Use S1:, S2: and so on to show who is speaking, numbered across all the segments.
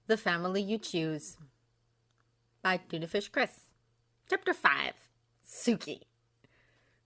S1: The Family You Choose by Tuna Fish Chris. Chapter 5. Suki.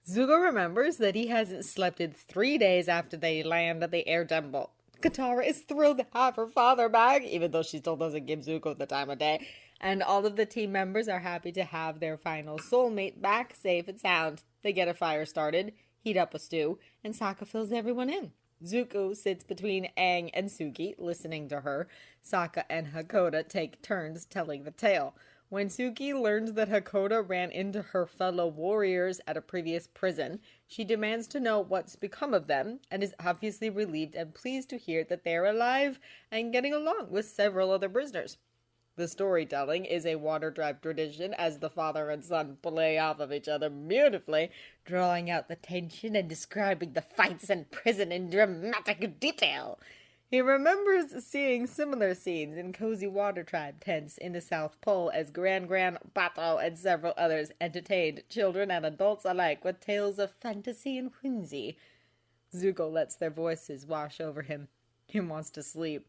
S1: Zuko remembers that he hasn't slept in 3 days after they land at the air temple. Katara is thrilled to have her father back, even though she still doesn't give Zuko the time of day. And all of the team members are happy to have their final soulmate back, safe and sound. They get a fire started, heat up a stew, and Sokka fills everyone in. Zuko sits between Aang and Suki, listening to her. Sokka and Hakoda take turns telling the tale. When Suki learns that Hakoda ran into her fellow warriors at a previous prison, she demands to know what's become of them, and is obviously relieved and pleased to hear that they're alive and getting along with several other prisoners. The storytelling is a water-tribe tradition as the father and son play off of each other beautifully, drawing out the tension and describing the fights in prison in dramatic detail. He remembers seeing similar scenes in cozy water tribe tents in the South Pole as Gran Bato and several others entertained children and adults alike with tales of fantasy and whimsy. Zuko lets their voices wash over him. He wants to sleep,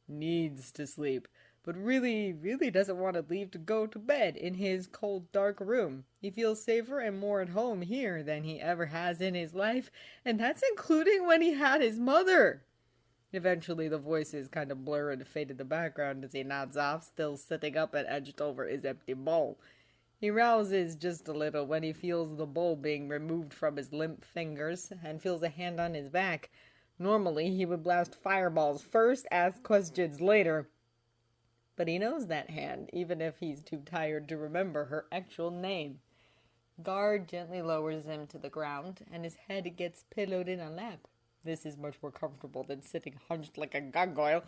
S1: needs to sleep, but really doesn't want to leave to go to bed in his cold, dark room. He feels safer and more at home here than he ever has in his life, and that's including when he had his mother. Eventually, the voices kind of blur and fade in the background as he nods off, still sitting up and edged over his empty bowl. He rouses just a little when he feels the bowl being removed from his limp fingers and feels a hand on his back. Normally, he would blast fireballs first, ask questions later. But he knows that hand, even if he's too tired to remember her actual name. Guard gently lowers him to the ground, and his head gets pillowed in a lap. This is much more comfortable than sitting hunched like a gargoyle.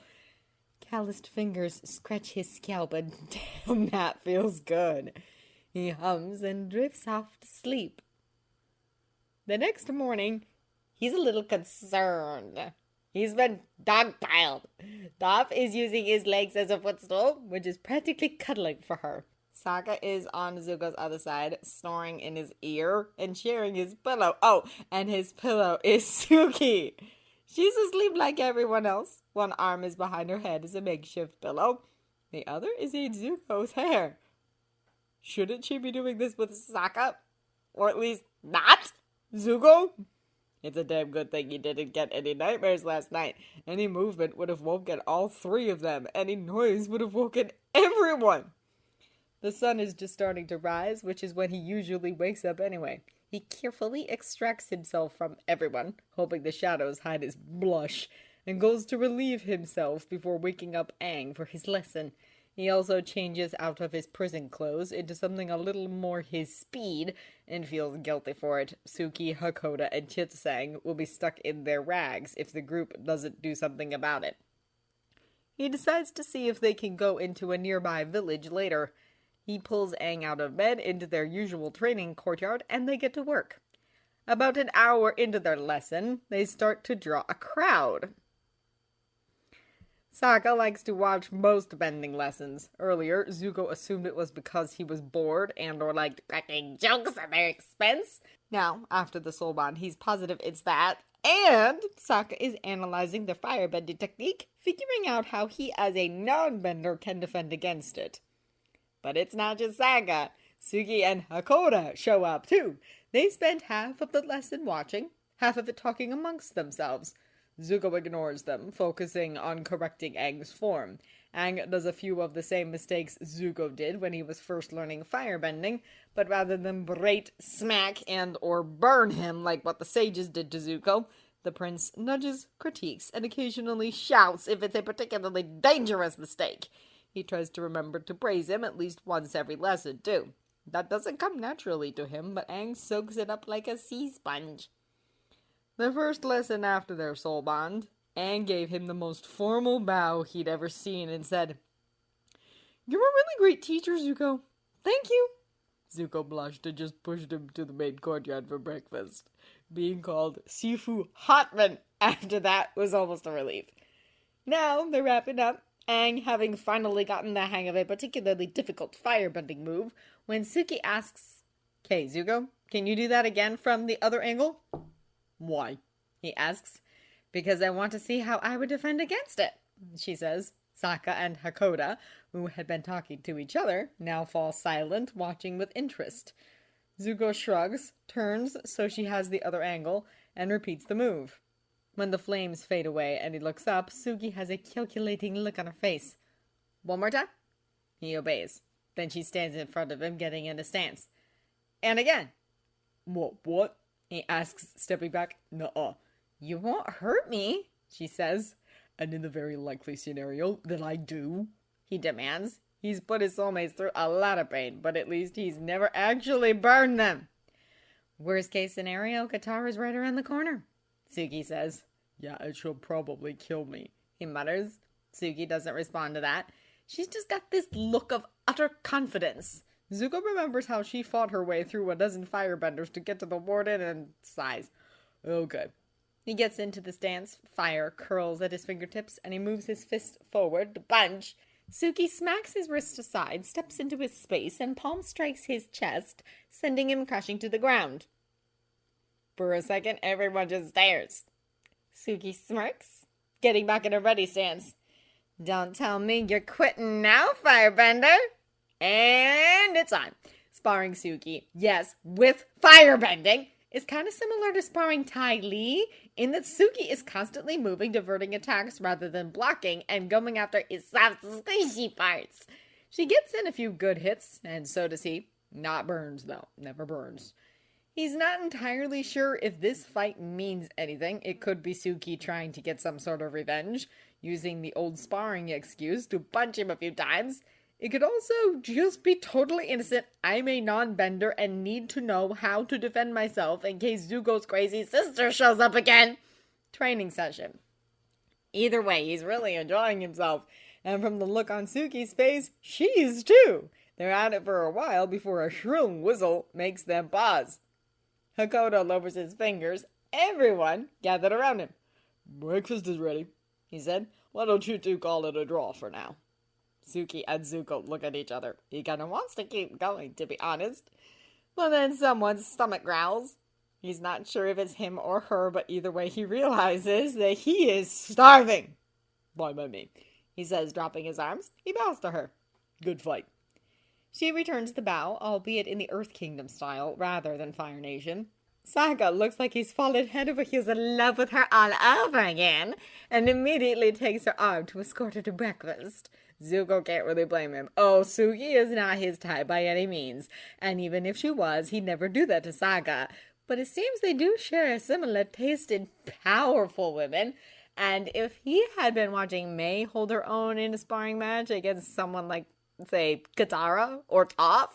S1: Calloused fingers scratch his scalp, and damn, that feels good. He hums and drifts off to sleep. The next morning, he's a little concerned. He's been dogpiled. Toph is using his legs as a footstool, which is practically cuddling for her. Sokka is on Zuko's other side, snoring in his ear and sharing his pillow. Oh, and his pillow is Suki. She's asleep like everyone else. One arm is behind her head as a makeshift pillow. The other is in Zuko's hair. Shouldn't she be doing this with Sokka? Or at least not Zuko? It's a damn good thing you didn't get any nightmares last night. Any movement would have woken all three of them. Any noise would have woken everyone. The sun is just starting to rise, which is when he usually wakes up anyway. He carefully extracts himself from everyone, hoping the shadows hide his blush, and goes to relieve himself before waking up Aang for his lesson. He also changes out of his prison clothes into something a little more his speed, and feels guilty for it. Suki, Hakoda, and Chitsang will be stuck in their rags if the group doesn't do something about it. He decides to see if they can go into a nearby village later. He pulls Aang out of bed into their usual training courtyard, and they get to work. About an hour into their lesson, they start to draw a crowd. Sokka likes to watch most bending lessons. Earlier, Zuko assumed it was because he was bored and or liked cracking jokes at their expense. Now, after the soul bond, he's positive it's that. And Sokka is analyzing the firebending technique, figuring out how he as a non-bender can defend against it. But it's not just Sokka. Suki and Hakoda show up too. They spend half of the lesson watching, half of it talking amongst themselves. Zuko ignores them, focusing on correcting Aang's form. Aang does a few of the same mistakes Zuko did when he was first learning firebending, but rather than berate, smack, and or burn him like what the sages did to Zuko, the prince nudges, critiques, and occasionally shouts if it's a particularly dangerous mistake. He tries to remember to praise him at least once every lesson, too. That doesn't come naturally to him, but Aang soaks it up like a sea sponge. The first lesson after their soul bond, Aang gave him the most formal bow he'd ever seen and said, "You're a really great teacher, Zuko. Thank you." Zuko blushed and just pushed him to the main courtyard for breakfast. Being called Sifu Hotman after that was almost a relief. Now they're wrapping up, Aang having finally gotten the hang of a particularly difficult firebending move, when Suki asks, "Okay, Zuko, can you do that again from the other angle?" "Why?" he asks. "Because I want to see how I would defend against it," she says. Sokka and Hakoda, who had been talking to each other, now fall silent, watching with interest. Zuko shrugs, turns so she has the other angle, and repeats the move. When the flames fade away and he looks up, Suki has a calculating look on her face. One more time? He obeys. Then she stands in front of him, getting in a stance. And again. What? He asks, stepping back. Nuh-uh. You won't hurt me, she says. And in the very likely scenario that I do, he demands. He's put his soulmates through a lot of pain, but at least he's never actually burned them. Worst case scenario, Katara's right around the corner, Suki says. Yeah, and she'll probably kill me, he mutters. Suki doesn't respond to that. She's just got this look of utter confidence. Zuko remembers how she fought her way through a dozen firebenders to get to the warden and sighs. Okay. He gets into the stance, fire curls at his fingertips, and he moves his fist forward to punch. Suki smacks his wrist aside, steps into his space, and palm strikes his chest, sending him crashing to the ground. For a second, everyone just stares. Suki smirks, getting back in a ready stance. Don't tell me you're quitting now, firebender. And it's on. Sparring Suki, yes, with firebending, is kind of similar to sparring Ty Lee, in that Suki is constantly moving, diverting attacks rather than blocking, and going after his soft, squishy parts. She gets in a few good hits, and so does he. Not burns, though. Never burns. He's not entirely sure if this fight means anything. It could be Suki trying to get some sort of revenge, using the old sparring excuse to punch him a few times. It could also just be totally innocent. I'm a non-bender and need to know how to defend myself in case Zuko's crazy sister shows up again. Training session. Either way, he's really enjoying himself. And from the look on Suki's face, she's too. They're at it for a while before a shrill whistle makes them pause. Hakoda lowers his fingers. Everyone gathered around him. Breakfast is ready, he said. Why don't you two call it a draw for now? Suki and Zuko look at each other. He kind of wants to keep going, to be honest. But then someone's stomach growls. He's not sure if it's him or her, but either way he realizes that he is starving. Fine by me, he says, dropping his arms. He bows to her. Good fight. She returns the bow, albeit in the Earth Kingdom style, rather than Fire Nation. Sokka looks like he's fallen head over heels in love with her all over again, and immediately takes her arm to escort her to breakfast. Zuko can't really blame him. Oh, Suki is not his type by any means, and even if she was, he'd never do that to Sokka. But it seems they do share a similar taste in powerful women, and if he had been watching Mai hold her own in a sparring match against someone like, say, Katara or Toph,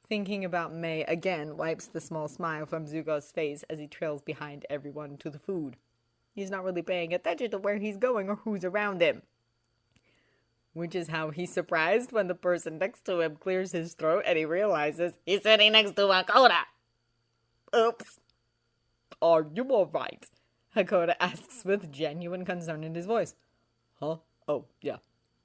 S1: thinking about Mai again wipes the small smile from Zuko's face as he trails behind everyone to the food. He's not really paying attention to where he's going or who's around him. Which is how he's surprised when the person next to him clears his throat and he realizes he's sitting next to Hakoda. Oops. Are you alright? Hakoda asks with genuine concern in his voice. Huh? Oh, yeah.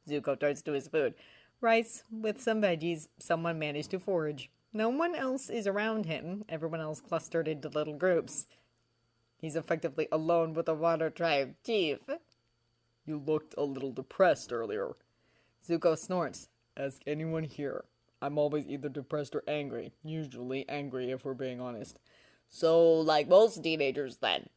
S1: Zuko turns to his food. Rice with some veggies someone managed to forage. No one else is around him, everyone else clustered into little groups. He's effectively alone with the Water Tribe chief. You looked a little depressed earlier. Zuko snorts. Ask anyone here. I'm always either depressed or angry. Usually angry if we're being honest. So, like most teenagers then.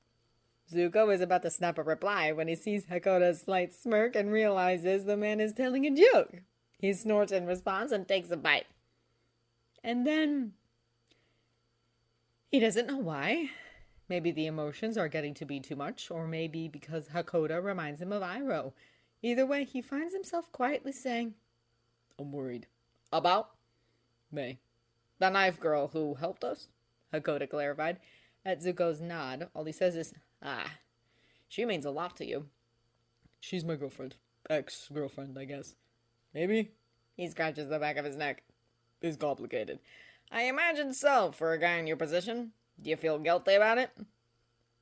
S1: Zuko is about to snap a reply when he sees Hakoda's slight smirk and realizes the man is telling a joke. He snorts in response and takes a bite. And then he doesn't know why. Maybe the emotions are getting to be too much, or maybe because Hakoda reminds him of Iroh. Either way, he finds himself quietly saying, I'm worried. About? Mai. The knife girl who helped us? Hakoda clarified. At Zuko's nod, all he says is, she means a lot to you. She's my girlfriend. Ex-girlfriend, I guess. Maybe? He scratches the back of his neck. It's complicated. I imagine so, for a guy in your position. Do you feel guilty about it?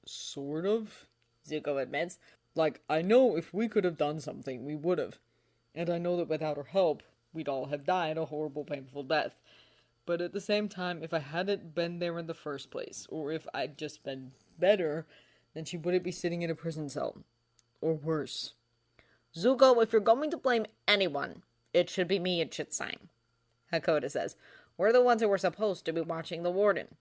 S1: Sort of, Zuko admits. Like, I know if we could have done something, we would have. And I know that without her help, we'd all have died a horrible, painful death. But at the same time, if I hadn't been there in the first place, or if I'd just been better, then she wouldn't be sitting in a prison cell. Or worse. Zuko, if you're going to blame anyone, it should be me and Chitsang. Hakoda says, we're the ones who were supposed to be watching the warden.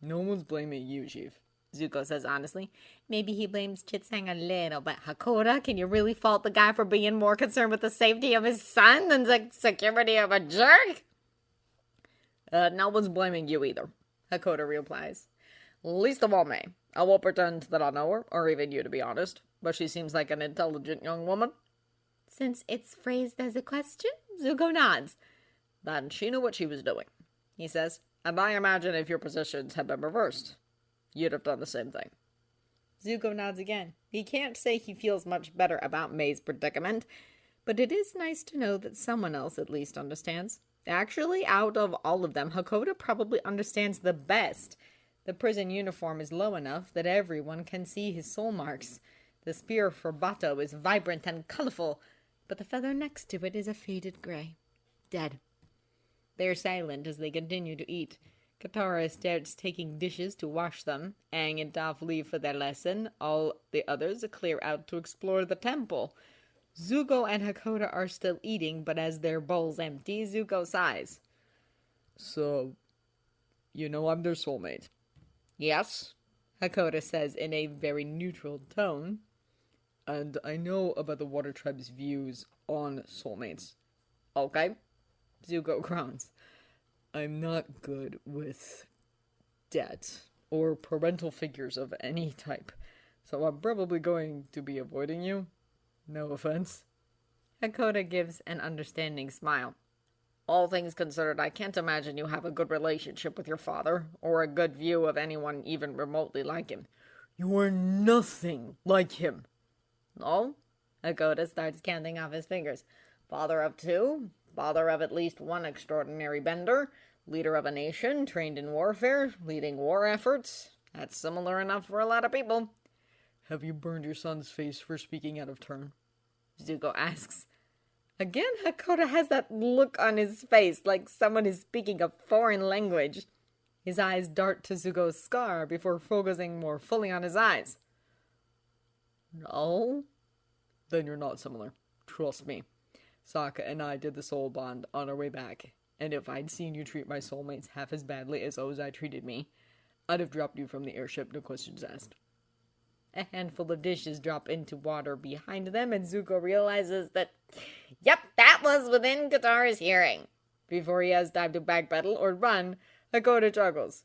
S2: No one's blaming you, Chief.
S1: Zuko says honestly. Maybe he blames Chitsang a little, but Hakoda, can you really fault the guy for being more concerned with the safety of his son than the security of a jerk?
S2: No one's blaming you either,
S1: Hakoda replies.
S2: Least of all me. I won't pretend that I know her, or even you to be honest, but she seems like an intelligent young woman.
S1: Since it's phrased as a question, Zuko nods.
S2: Then she knew what she was doing, he says, and I imagine if your positions had been reversed, you'd have done the same thing.
S1: Zuko nods again. He can't say he feels much better about May's predicament, but it is nice to know that someone else at least understands. Actually, out of all of them, Hakoda probably understands the best. The prison uniform is low enough that everyone can see his soul marks. The spear for Bato is vibrant and colorful, but the feather next to it is a faded gray. Dead. They are silent as they continue to eat. Katara starts taking dishes to wash them. Aang and Toph leave for their lesson. All the others clear out to explore the temple. Zuko and Hakoda are still eating, but as their bowls empty, Zuko sighs.
S2: So, you know I'm their soulmate.
S1: Yes, Hakoda says in a very neutral tone.
S2: And I know about the Water Tribe's views on soulmates.
S1: Okay, Zuko groans.
S2: I'm not good with debt or parental figures of any type, so I'm probably going to be avoiding you. No offense.
S1: Hakoda gives an understanding smile.
S2: All things considered, I can't imagine you have a good relationship with your father, or a good view of anyone even remotely like him. You are nothing like him.
S1: No? Hakoda starts counting off his fingers. Father of 2, father of at least 1 extraordinary bender, leader of a nation, trained in warfare, leading war efforts. That's similar enough for a lot of people.
S2: Have you burned your son's face for speaking out of turn?
S1: Zuko asks. Again, Hakoda has that look on his face, like someone is speaking a foreign language. His eyes dart to Zuko's scar before focusing more fully on his eyes.
S2: No? Then you're not similar. Trust me. Sokka and I did the soul bond on our way back, and if I'd seen you treat my soulmates half as badly as Ozai treated me, I'd have dropped you from the airship, no questions asked.
S1: A handful of dishes drop into water behind them, and Zuko realizes that, yep, that was within Katara's hearing. Before he has time to backpedal or run, Hakoda chuckles.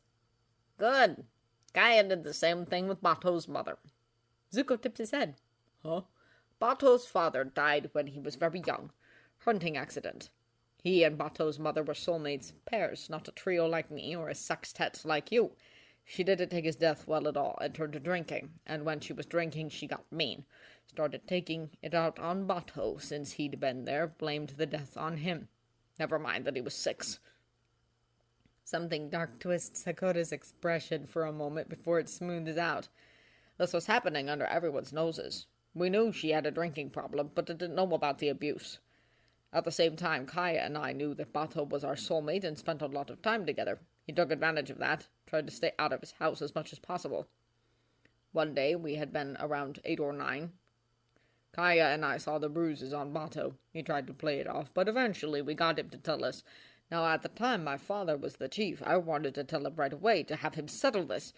S1: Good. Kaya did the same thing with Bato's mother. Zuko tips his head.
S2: Huh?
S1: Bato's father died when he was very young. Hunting accident. He and Bato's mother were soulmates, pairs, not a trio like me or a sextet like you. She didn't take his death well at all and turned to drinking, and when she was drinking she got mean. Started taking it out on Bato since he'd been there, blamed the death on him. Never mind that he was 6. Something dark twists Hakoda's expression for a moment before it smoothes out. This was happening under everyone's noses. We knew she had a drinking problem, but didn't know about the abuse. At the same time, Kaya and I knew that Bato was our soulmate and spent a lot of time together. He took advantage of that, tried to stay out of his house as much as possible. One day, we had been around 8 or 9. Kaya and I saw the bruises on Bato. He tried to play it off, but eventually we got him to tell us. Now, at the time my father was the chief, I wanted to tell him right away, to have him settle this.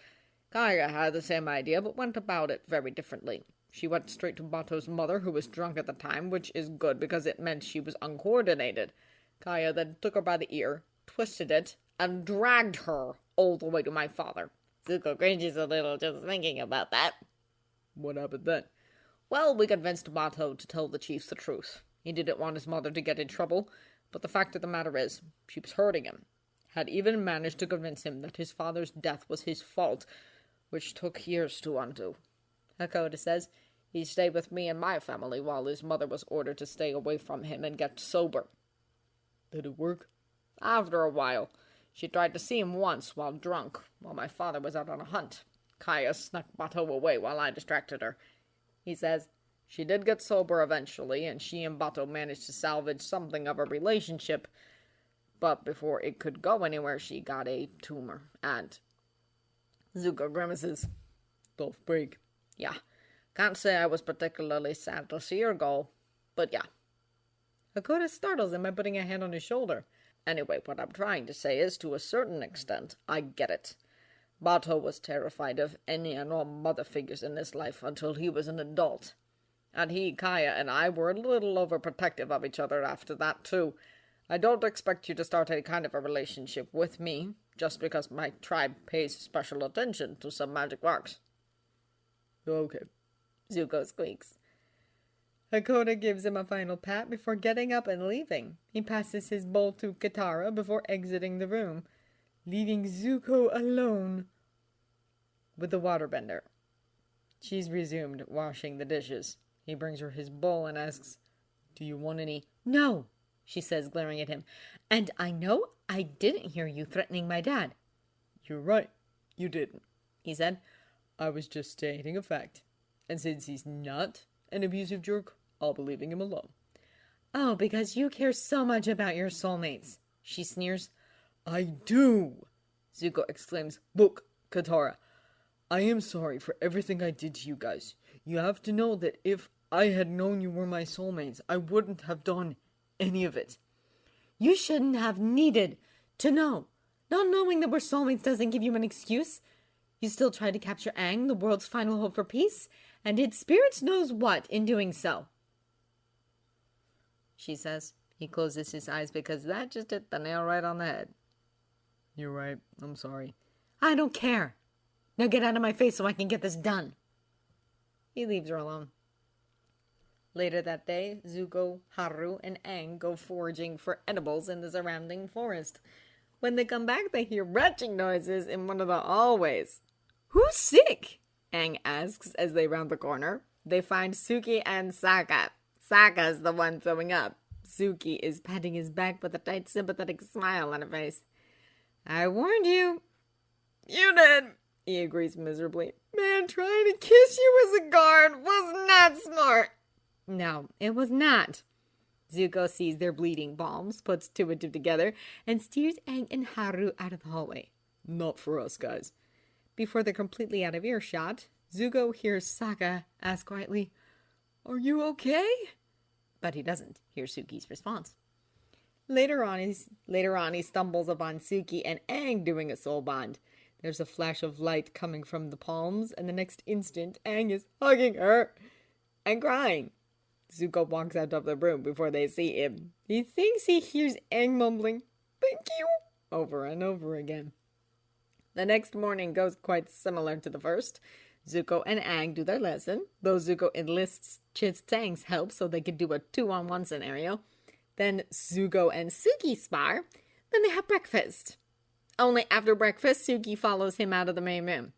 S1: Kaya had the same idea, but went about it very differently. She went straight to Bato's mother, who was drunk at the time, which is good because it meant she was uncoordinated. Kaya then took her by the ear, twisted it, and dragged her all the way to my father. Zuko cringes a little just thinking about that.
S2: What happened then?
S1: Well, we convinced Bato to tell the chiefs the truth. He didn't want his mother to get in trouble, but the fact of the matter is, she was hurting him. Had even managed to convince him that his father's death was his fault, which took years to undo. Hakoda says, he stayed with me and my family while his mother was ordered to stay away from him and get sober.
S2: Did it work?
S1: After a while. She tried to see him once while drunk, while my father was out on a hunt. Kaya snuck Bato away while I distracted her. He says, she did get sober eventually, and she and Bato managed to salvage something of a relationship, but before it could go anywhere, she got a tumor, and... Zuko grimaces.
S2: Tough break.
S1: Yeah. Can't say I was particularly sad to see her go.
S2: But yeah. Hakoda startles him by putting a hand on his shoulder. Anyway, what I'm trying to say is, to a certain extent, I get it. Bato was terrified of any and all mother figures in his life until he was an adult. And he, Kaya, and I were a little overprotective of each other after that, too. I don't expect you to start any kind of a relationship with me, just because my tribe pays special attention to some magic marks.
S1: Okay,
S2: Zuko squeaks.
S1: Hakoda gives him a final pat before getting up and leaving. He passes his bowl to Katara before exiting the room, leaving Zuko alone with the waterbender. She's resumed washing the dishes. He brings her his bowl and asks, "Do you want any?"
S2: "No," she says, glaring at him. "And I know I didn't hear you threatening my dad."
S1: "You're right, you didn't,"
S2: he said.
S1: "I was just stating a fact. And since he's not an abusive jerk, I'll be leaving him alone."
S2: "Oh, because you care so much about your soulmates," she sneers.
S1: "I do!" Zuko exclaims. "Look, Katara, I am sorry for everything I did to you guys. You have to know that if I had known you were my soulmates, I wouldn't have done any of it."
S2: "You shouldn't have needed to know. Not knowing that we're soulmates doesn't give you an excuse. You still tried to capture Aang, the world's final hope for peace, and did spirits knows what in doing so," she says. He closes his eyes because that just hit the nail right on the head.
S1: "You're right. I'm sorry."
S2: "I don't care. Now get out of my face so I can get this done." He leaves her alone. Later that day, Zuko, Haru, and Aang go foraging for edibles in the surrounding forest. When they come back, they hear retching noises in one of the hallways. "Who's sick?" Aang asks as they round the corner. They find Suki and Sokka. Sokka's the one throwing up. Suki is patting his back with a tight, sympathetic smile on her face. "I warned you." "You did," he agrees miserably. "Man, trying to kiss you as a guard was not smart." No, it was not. Zuko sees their bleeding palms, puts two and two together, and steers Aang and Haru out of the hallway.
S1: "Not for us, guys."
S2: Before they're completely out of earshot, Zuko hears Sokka ask quietly, "Are you okay?" But he doesn't hear Suki's response. Later on, he stumbles upon Suki and Aang doing a soul bond. There's a flash of light coming from the palms, and the next instant, Aang is hugging her and crying. Zuko walks out of the room before they see him. He thinks he hears Aang mumbling, "Thank you," over and over again. The next morning goes quite similar to the first. Zuko and Aang do their lesson, though Zuko enlists Chit Tang's help so they can do a 2-on-1 scenario. Then Zuko and Suki spar. Then they have breakfast. Only after breakfast, Suki follows him out of the main room.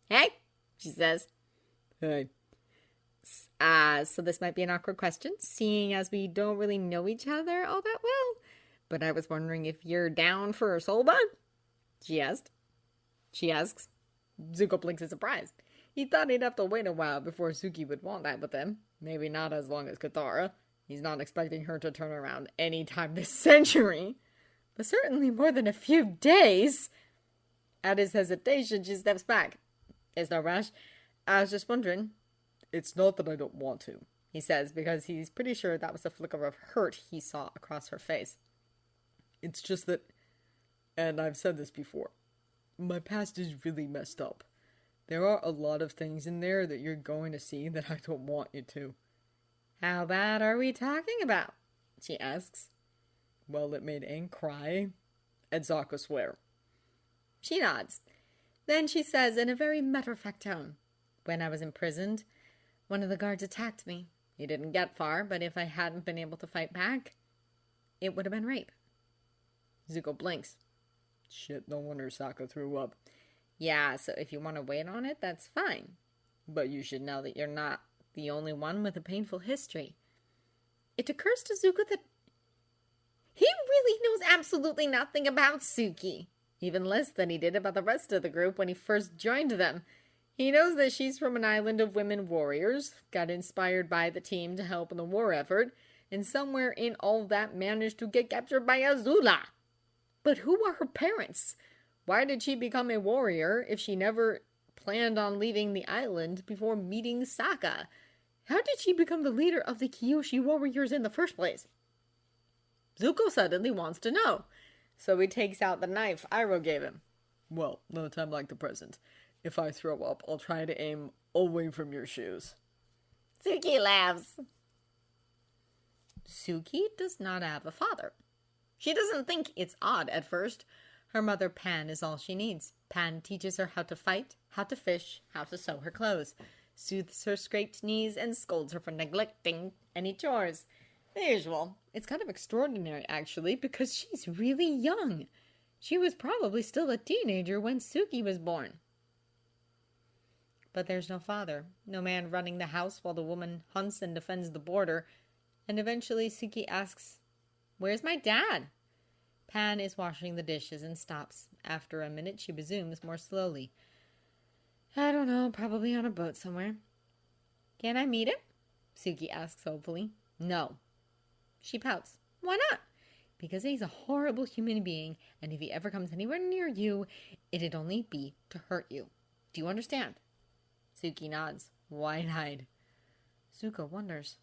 S2: "Hey," she says.
S1: "Hey."
S2: So this might be an awkward question, seeing as we don't really know each other all that well. But I was wondering if you're down for a soul bond? She asks. Zuko blinks in surprise. He thought he'd have to wait a while before Suki would want that with him. Maybe not as long as Katara. He's not expecting her to turn around any time this century. But certainly more than a few days. At his hesitation, she steps back. "It's no rush. I was just wondering."
S1: "It's not that I don't want to,"
S2: he says, because he's pretty sure that was the flicker of hurt he saw across her face.
S1: "It's just that, and I've said this before, my past is really messed up. There are a lot of things in there that you're going to see that I don't want you to."
S2: "How bad are we talking about?" she asks.
S1: "Well, it made Aang cry, and Sokka swear."
S2: She nods. Then she says in a very matter-of-fact tone, "When I was imprisoned, one of the guards attacked me. He didn't get far, but if I hadn't been able to fight back, it would have been rape." Zuko blinks.
S1: "Shit, no wonder Sokka threw up."
S2: "Yeah, so if you want to wait on it, that's fine. But you should know that you're not the only one with a painful history." It occurs to Zuko that he really knows absolutely nothing about Suki, even less than he did about the rest of the group when he first joined them. He knows that she's from an island of women warriors, got inspired by the team to help in the war effort, and somewhere in all that managed to get captured by Azula. But who are her parents? Why did she become a warrior if she never planned on leaving the island before meeting Sokka?
S1: How did she become the leader of the Kyoshi warriors in the first place? Zuko suddenly wants to know, so he takes out the knife Iroh gave him.
S2: Well, no time like the present. If I throw up, I'll try to aim away from your shoes.
S1: Suki laughs. Suki does not have a father. She doesn't think it's odd at first. Her mother Pan is all she needs. Pan teaches her how to fight, how to fish, how to sew her clothes, soothes her scraped knees, and scolds her for neglecting any chores. The usual. It's kind of extraordinary, actually, because she's really young. She was probably still a teenager when Suki was born. But there's no father, no man running the house while the woman hunts and defends the border, and eventually Suki asks, "Where's my dad?" Pan is washing the dishes and stops. After a minute, she resumes more slowly. "I don't know, probably on a boat somewhere." "Can I meet him?" Suki asks hopefully. "No." She pouts. "Why not?" "Because he's a horrible human being, and if he ever comes anywhere near you, it'd only be to hurt you. Do you understand?" Suki nods, wide-eyed. Zuko wonders.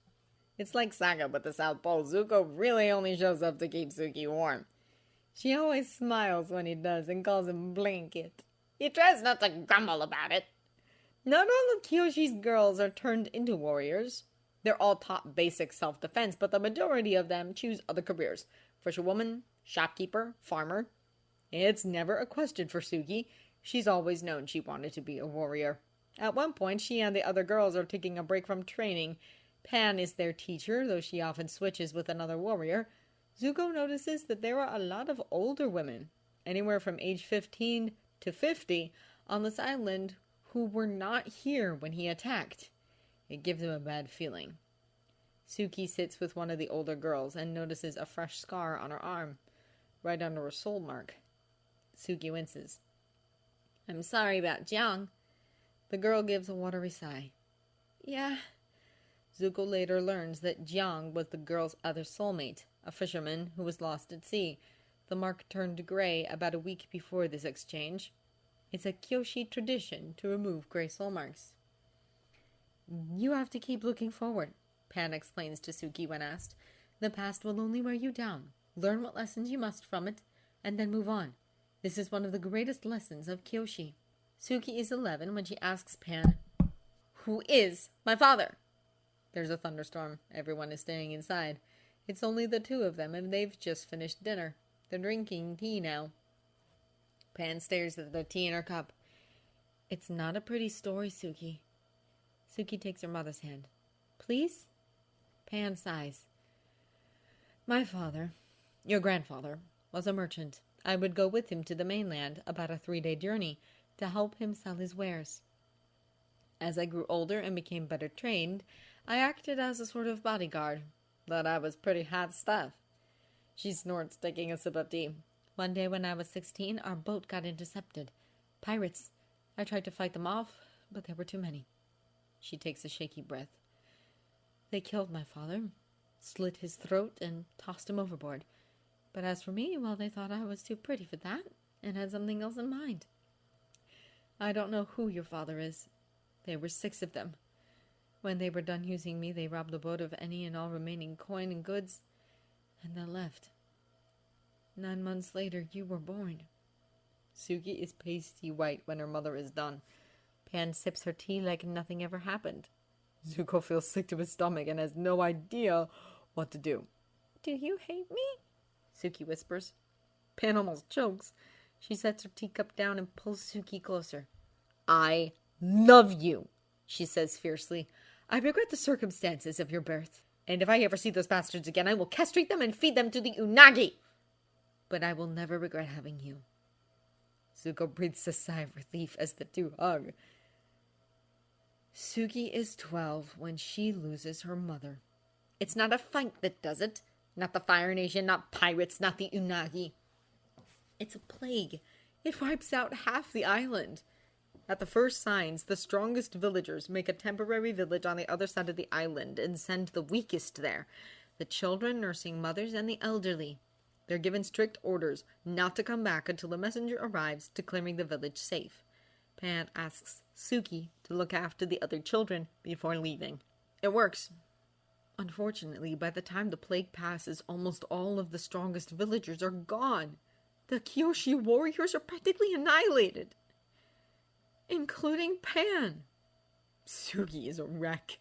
S1: It's like Sokka with the South Pole. Zuko really only shows up to keep Suki warm. She always smiles when he does and calls him Blanket. He tries not to grumble about it. Not all of Kyoshi's girls are turned into warriors. They're all taught basic self-defense, but the majority of them choose other careers. Fisherwoman, shopkeeper, farmer. It's never a question for Suki. She's always known she wanted to be a warrior. At one point, she and the other girls are taking a break from training. Pan is their teacher, though she often switches with another warrior. Zuko notices that there are a lot of older women, anywhere from age 15 to 50, on this island who were not here when he attacked. It gives him a bad feeling. Suki sits with one of the older girls and notices a fresh scar on her arm, right under her soul mark. Suki winces. "I'm sorry about Jiang." The girl gives a watery sigh. "Yeah." Zuko later learns that Jiang was the girl's other soulmate, a fisherman who was lost at sea. The mark turned gray about a week before this exchange. It's a Kyoshi tradition to remove gray soul marks. "You have to keep looking forward," Pan explains to Suki when asked. "The past will only wear you down. Learn what lessons you must from it, and then move on. This is one of the greatest lessons of Kyoshi." Suki is 11 when she asks Pan, "Who is my father?" There's a thunderstorm. Everyone is staying inside. It's only the two of them, and they've just finished dinner. They're drinking tea now. Pan stares at the tea in her cup. "It's not a pretty story, Suki." Suki takes her mother's hand. "Please?" Pan sighs. "My father, your grandfather, was a merchant. I would go with him to the mainland, about a 3-day journey, to help him sell his wares. As I grew older and became better trained, I acted as a sort of bodyguard. Thought I was pretty hot stuff." She snorts, taking a sip of tea. "One day when I was 16, our boat got intercepted. Pirates. I tried to fight them off, but there were too many." She takes a shaky breath. "They killed my father, slit his throat, and tossed him overboard. But as for me, well, they thought I was too pretty for that, and had something else in mind. I don't know who your father is. There were 6 of them. When they were done using me, they robbed the boat of any and all remaining coin and goods, and then left. 9 months later, you were born." Suki is pasty white when her mother is done. Pan sips her tea like nothing ever happened. Zuko feels sick to his stomach and has no idea what to do. "Do you hate me?" Suki whispers. Pan almost chokes. She sets her teacup down and pulls Suki closer. "I love you," she says fiercely. "I regret the circumstances of your birth. And if I ever see those bastards again, I will castrate them and feed them to the Unagi. But I will never regret having you." Zuko breathes a sigh of relief as the two hug. Suki is 12 when she loses her mother. It's not a fight that does it. Not the Fire Nation, not pirates, not the Unagi. It's a plague. It wipes out half the island. At the first signs, the strongest villagers make a temporary village on the other side of the island and send the weakest there. The children, nursing mothers, and the elderly. They're given strict orders not to come back until a messenger arrives declaring the village safe. Pan asks Suki to look after the other children before leaving. It works. Unfortunately, by the time the plague passes, almost all of the strongest villagers are gone. The Kyoshi warriors are practically annihilated, including Pan. Suki is a wreck.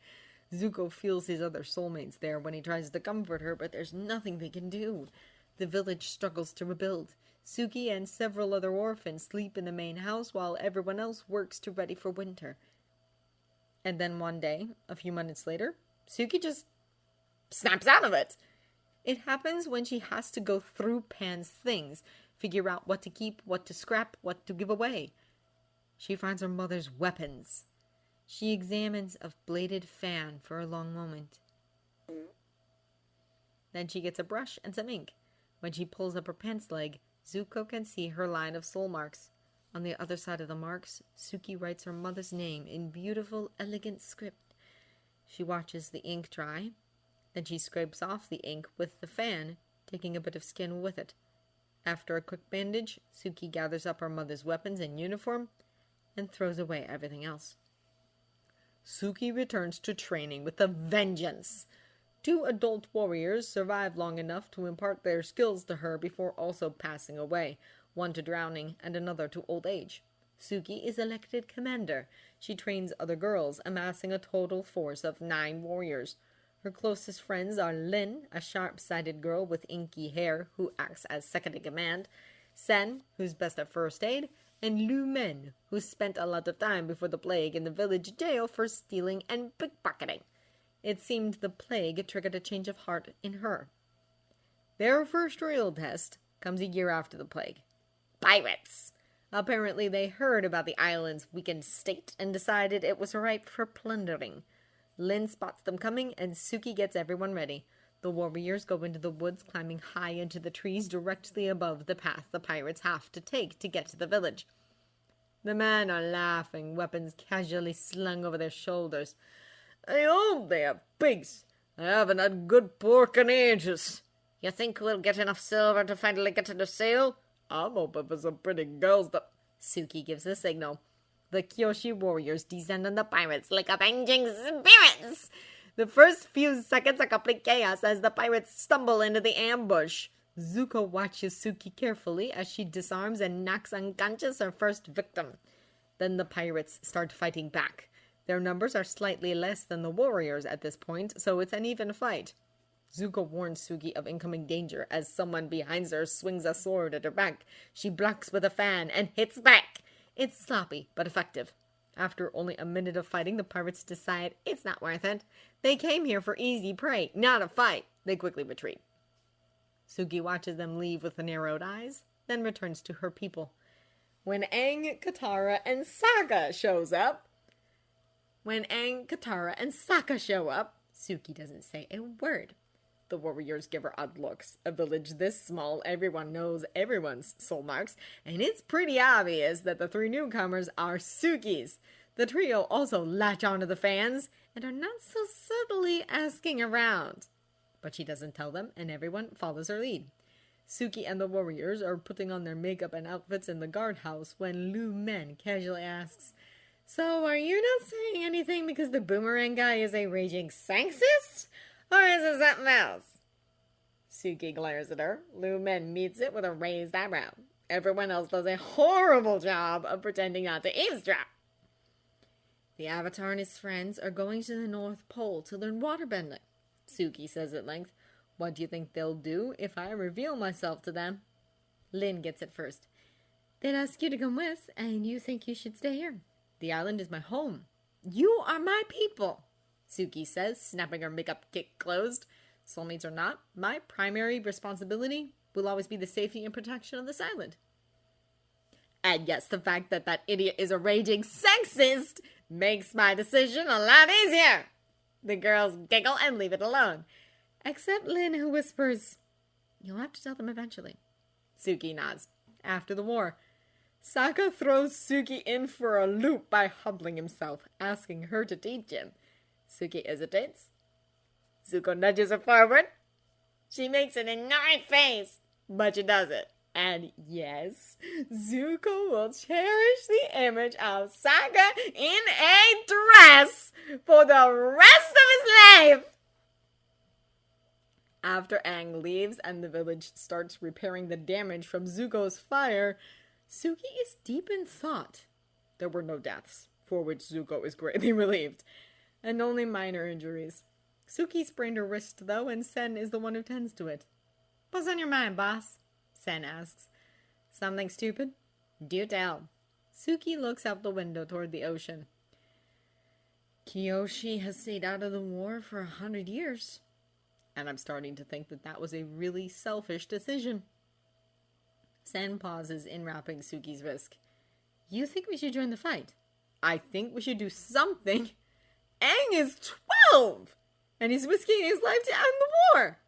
S1: Zuko feels his other soulmates there when he tries to comfort her, but there's nothing they can do. The village struggles to rebuild. Suki and several other orphans sleep in the main house while everyone else works to ready for winter. And then one day, a few minutes later, Suki just snaps out of it. It happens when she has to go through Pan's things, figure out what to keep, what to scrap, what to give away. She finds her mother's weapons. She examines a bladed fan for a long moment. Then she gets a brush and some ink. When she pulls up her pants leg, Zuko can see her line of soul marks. On the other side of the marks, Suki writes her mother's name in beautiful, elegant script. She watches the ink dry. Then she scrapes off the ink with the fan, taking a bit of skin with it. After a quick bandage, Suki gathers up her mother's weapons and uniform and throws away everything else. Suki returns to training with a vengeance. 2 adult warriors survive long enough to impart their skills to her before also passing away, one to drowning and another to old age. Suki is elected commander. She trains other girls, amassing a total force of 9 warriors. Her closest friends are Lin, a sharp-sighted girl with inky hair who acts as second-in-command, Sen, who's best at first aid, and Lu Men, who spent a lot of time before the plague in the village jail for stealing and pickpocketing. It seemed the plague triggered a change of heart in her. Their first real test comes a year after the plague. Pirates! Apparently they heard about the island's weakened state and decided it was ripe for plundering. Lin spots them coming, and Suki gets everyone ready. The warriors go into the woods, climbing high into the trees directly above the path the pirates have to take to get to the village. The men are laughing, weapons casually slung over their shoulders. I hope they have pigs. I haven't had good pork in ages. You think we'll get enough silver to finally get to the sail? I'm hoping for some pretty girls that... Suki gives the signal. The Kyoshi warriors descend on the pirates like avenging spirits. The first few seconds are complete chaos as the pirates stumble into the ambush. Zuko watches Suki carefully as she disarms and knocks unconscious her first victim. Then the pirates start fighting back. Their numbers are slightly less than the warriors at this point, so it's an even fight. Zuko warns Suki of incoming danger as someone behind her swings a sword at her back. She blocks with a fan and hits back. It's sloppy, but effective. After only a minute of fighting, the pirates decide it's not worth it. They came here for easy prey, not a fight. They quickly retreat. Suki watches them leave with narrowed eyes, then returns to her people. When Aang, Katara, and Sokka shows up, Suki doesn't say a word. The warriors give her odd looks. A village this small, everyone knows everyone's soul marks, and it's pretty obvious that the 3 newcomers are Suki's. The trio also latch onto the fans and are not so subtly asking around. But she doesn't tell them, and everyone follows her lead. Suki and the warriors are putting on their makeup and outfits in the guardhouse when Lu Men casually asks, "So are you not saying anything because the boomerang guy is a raging sexist? Or is it something else?" Suki glares at her. Lu Men meets it with a raised eyebrow. Everyone else does a horrible job of pretending not to eavesdrop. The Avatar and his friends are going to the North Pole to learn waterbending, Suki says at length. What do you think they'll do if I reveal myself to them? Lin gets it first. They'd ask you to come with, and you think you should stay here. The island is my home. You are my people, Suki says, snapping her makeup kit closed. Soulmates or not, my primary responsibility will always be the safety and protection of this island. And yes, the fact that that idiot is a raging sexist makes my decision a lot easier. The girls giggle and leave it alone. Except Lin, who whispers, "You'll have to tell them eventually." Suki nods. After the war, Sokka throws Suki in for a loop by humbling himself, asking her to teach him. Suki hesitates. Zuko nudges her forward. She makes an annoyed face, but she does it. And yes, Zuko will cherish the image of Sokka in a dress for the rest of his life. After Aang leaves and the village starts repairing the damage from Zuko's fire, Suki is deep in thought. There were no deaths, for which Zuko is greatly relieved, and only minor injuries. Suki sprained her wrist, though, and Sen is the one who tends to it. "What's on your mind, boss?" Sen asks. "Something stupid?" "Do tell." Suki looks out the window toward the ocean. "Kyoshi has stayed out of the war for 100 years. And I'm starting to think that was a really selfish decision." Sen pauses in wrapping Suki's wrist. "You think we should join the fight?" "I think we should do something. Aang is 12! And he's risking his life to end the war.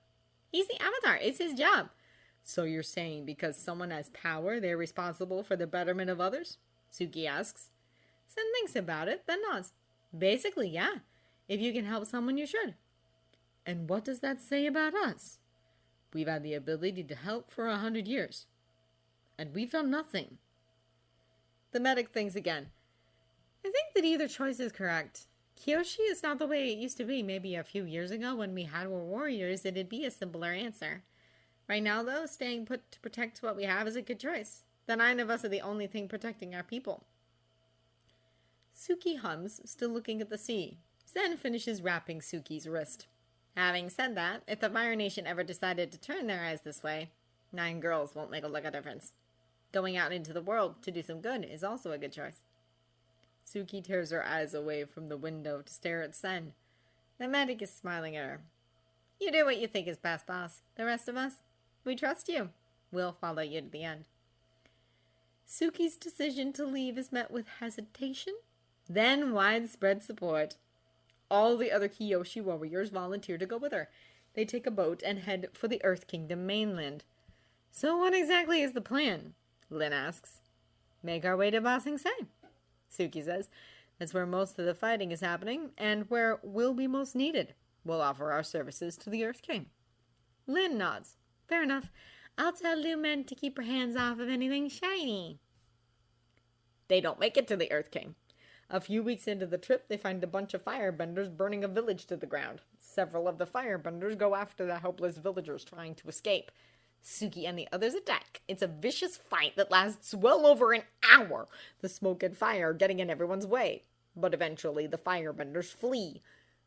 S1: He's the Avatar. It's his job." "So you're saying because someone has power, they're responsible for the betterment of others?" Suki asks. Sen thinks about it, then nods. "Basically, yeah. If you can help someone, you should." "And what does that say about us?" "We've had the ability to help for 100 years. And we've done nothing." The medic thinks again. "I think that either choice is correct. Kyoshi is not the way it used to be. Maybe a few years ago when we had our warriors, it'd be a simpler answer. Right now, though, staying put to protect what we have is a good choice. The 9 of us are the only thing protecting our people." Suki hums, still looking at the sea. Sen finishes wrapping Suki's wrist. "Having said that, if the Fire Nation ever decided to turn their eyes this way, 9 girls won't make a lick of difference. Going out into the world to do some good is also a good choice." Suki tears her eyes away from the window to stare at Sen. The medic is smiling at her. "You do what you think is best, boss. The rest of us, we trust you. We'll follow you to the end." Suki's decision to leave is met with hesitation, then widespread support. All the other Kyoshi warriors volunteer to go with her. They take a boat and head for the Earth Kingdom mainland. "So what exactly is the plan?" Lin asks. "Make our way to Ba Sing Se," Suki says. "That's where most of the fighting is happening, and where we'll be most needed. We'll offer our services to the Earth King." Lin nods. "Fair enough. I'll tell Lu Men to keep her hands off of anything shiny." They don't make it to the Earth King. A few weeks into the trip, they find a bunch of firebenders burning a village to the ground. Several of the firebenders go after the helpless villagers trying to escape. Suki and the others attack. It's a vicious fight that lasts well over an hour, the smoke and fire getting in everyone's way. But eventually, the firebenders flee.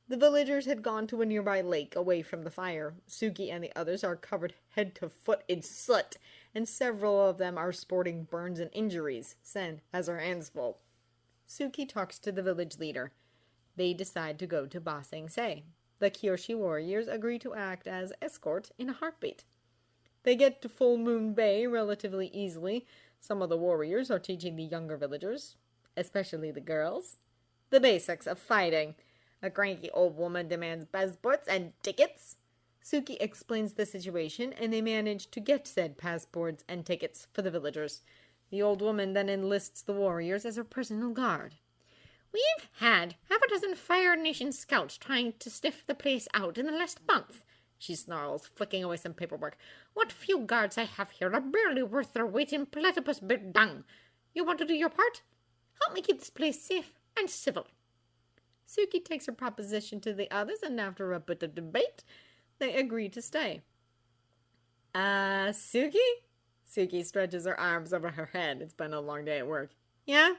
S1: The villagers had gone to a nearby lake away from the fire. Suki and the others are covered head to foot in soot, and several of them are sporting burns and injuries. Sen has her hands full. Suki talks to the village leader. They decide to go to Ba Sing Se. The Kyoshi warriors agree to act as escort in a heartbeat. They get to Full Moon Bay relatively easily. Some of the warriors are teaching the younger villagers, especially the girls, the basics of fighting. A cranky old woman demands passports and tickets. Suki explains the situation, and they manage to get said passports and tickets for the villagers. The old woman then enlists the warriors as her personal guard. "We've had half a dozen Fire Nation scouts trying to sniff the place out in the last month," she snarls, flicking away some paperwork. "What few guards I have here are barely worth their weight in platypus bit dung. You want to do your part? Help me keep this place safe and civil." Suki takes her proposition to the others, and after a bit of debate, they agree to stay. Suki? Suki stretches her arms over her head. It's been a long day at work. "Yeah?"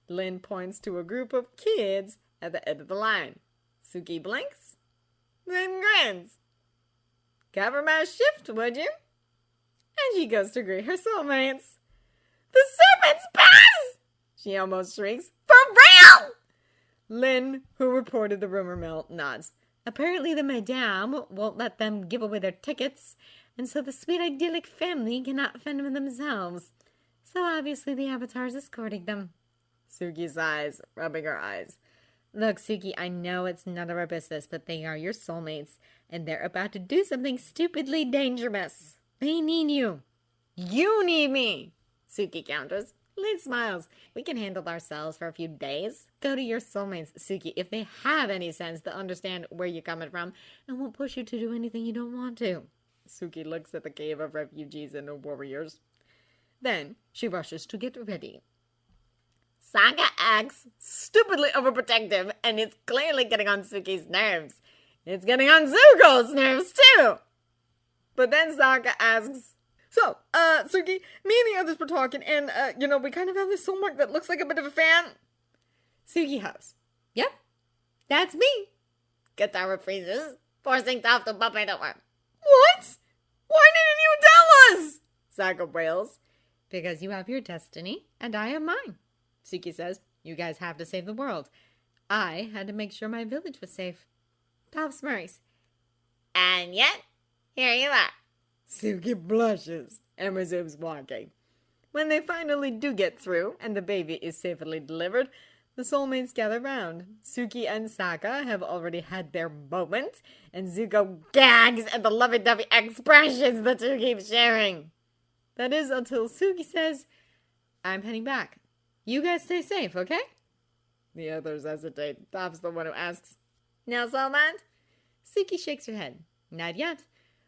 S1: Lin points to a group of kids at the end of the line. Suki blinks, then grins. "Cover my shift, would you?" And she goes to greet her soulmates. "The serpent's pass!" she almost shrieks. "For real!" Lin, who reported the rumor mill, nods. "Apparently the madame won't let them give away their tickets, and so the sweet idyllic family cannot fend for themselves. So obviously the Avatar's escorting them." Suki sighs, rubbing her eyes. "Look, Suki, I know it's none of our business, but they are your soulmates, and they're about to do something stupidly dangerous. They need you." "You need me," Suki counters. Lin smiles. "We can handle ourselves for a few days. Go to your soulmates, Suki, if they have any sense to understand where you're coming from, and won't push you to do anything you don't want to." Suki looks at the cave of refugees and warriors. Then she rushes to get ready. Sokka acts stupidly overprotective, and it's clearly getting on Suki's nerves. It's getting on Zuko's nerves, too! But then Sokka asks, "So, Suki, me and the others were talking, and, we kind of have this soulmark that looks like a bit of a fan." Suki huffs. "Yep, that's me." Katara freezes, forcing Toph to bump into her. "What? Why didn't you tell us?" Sokka wails. "Because you have your destiny, and I have mine." Suki says, "You guys have to save the world. I had to make sure my village was safe." Toph smirks. "And yet, here you are." Suki blushes and resumes walking. When they finally do get through, and the baby is safely delivered, the soulmates gather round. Suki and Sokka have already had their moment, and Zuko gags at the lovey-dovey expressions the two keep sharing. That is until Suki says, "I'm heading back. You guys stay safe, okay?" The others hesitate. Toph's the one who asks, "Now, Soulmate?" Suki shakes her head. "Not yet.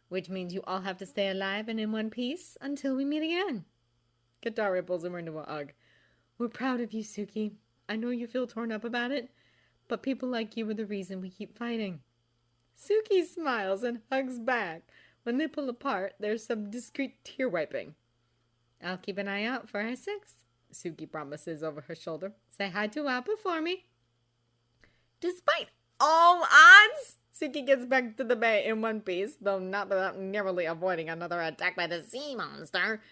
S1: Which means you all have to stay alive and in one piece until we meet again." Katara pulls him into a hug. "We're proud of you, Suki. I know you feel torn up about it, but people like you are the reason we keep fighting." Suki smiles and hugs back. When they pull apart, there's some discreet tear wiping. "I'll keep an eye out for our six," Suki promises over her shoulder. "Say hi to Appa for me." Despite all odds, Suki gets back to the bay in one piece, though not without narrowly avoiding another attack by the sea monster.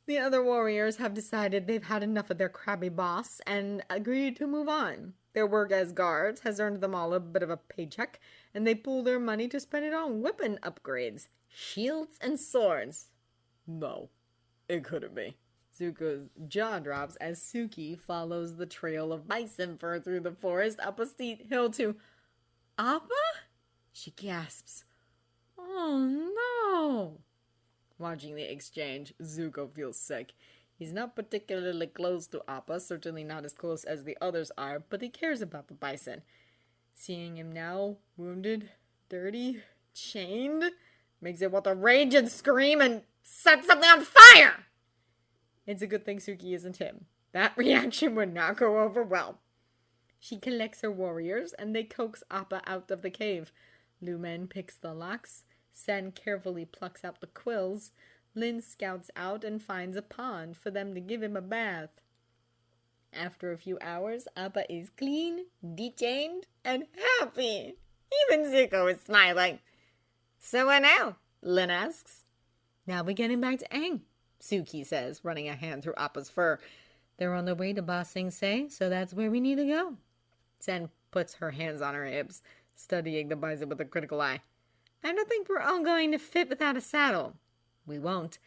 S1: The other warriors have decided they've had enough of their crabby boss and agreed to move on. Their work as guards has earned them all a bit of a paycheck, and they pool their money to spend it on weapon upgrades, shields and swords. No, it couldn't be. Zuko's jaw drops as Suki follows the trail of bison fur through the forest up a steep hill to Appa? She gasps. "Oh no!" Watching the exchange, Zuko feels sick. He's not particularly close to Appa, certainly not as close as the others are, but he cares about the bison. Seeing him now, wounded, dirty, chained, makes it want to rage and scream and set something on fire! It's a good thing Suki isn't him. That reaction would not go over well. She collects her warriors, and they coax Appa out of the cave. Lumen picks the locks. Sen carefully plucks out the quills. Lin scouts out and finds a pond for them to give him a bath. After a few hours, Appa is clean, dechained, and happy. Even Zuko is smiling. "So what now?" Lin asks. "Now we're getting back to Aang," Suki says, running a hand through Appa's fur. "They're on their way to Ba Sing Se, so that's where we need to go." Sen puts her hands on her hips, studying the bison with a critical eye. "I don't think we're all going to fit without a saddle." "We won't,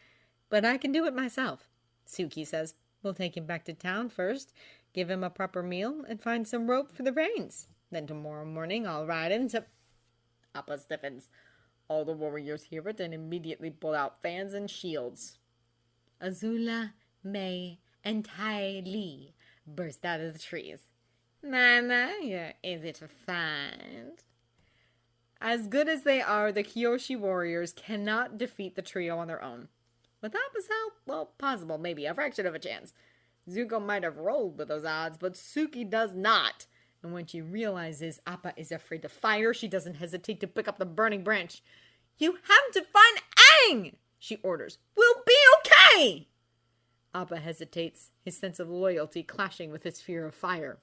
S1: but I can do it myself," Suki says. "We'll take him back to town first, give him a proper meal, and find some rope for the reins. Then tomorrow morning I'll ride into—" Appa stiffens. All the warriors hear it and immediately pull out fans and shields. Azula, May, and Tai Li burst out of the trees. "Mama, you're easy to find." As good as they are, the Kyoshi warriors cannot defeat the trio on their own. With Appa's help, well, possible, maybe, a fraction of a chance. Zuko might have rolled with those odds, but Suki does not. And when she realizes Appa is afraid to fire, she doesn't hesitate to pick up the burning branch. "You have to find Aang!" she orders. "We'll be okay!" Appa hesitates, his sense of loyalty clashing with his fear of fire.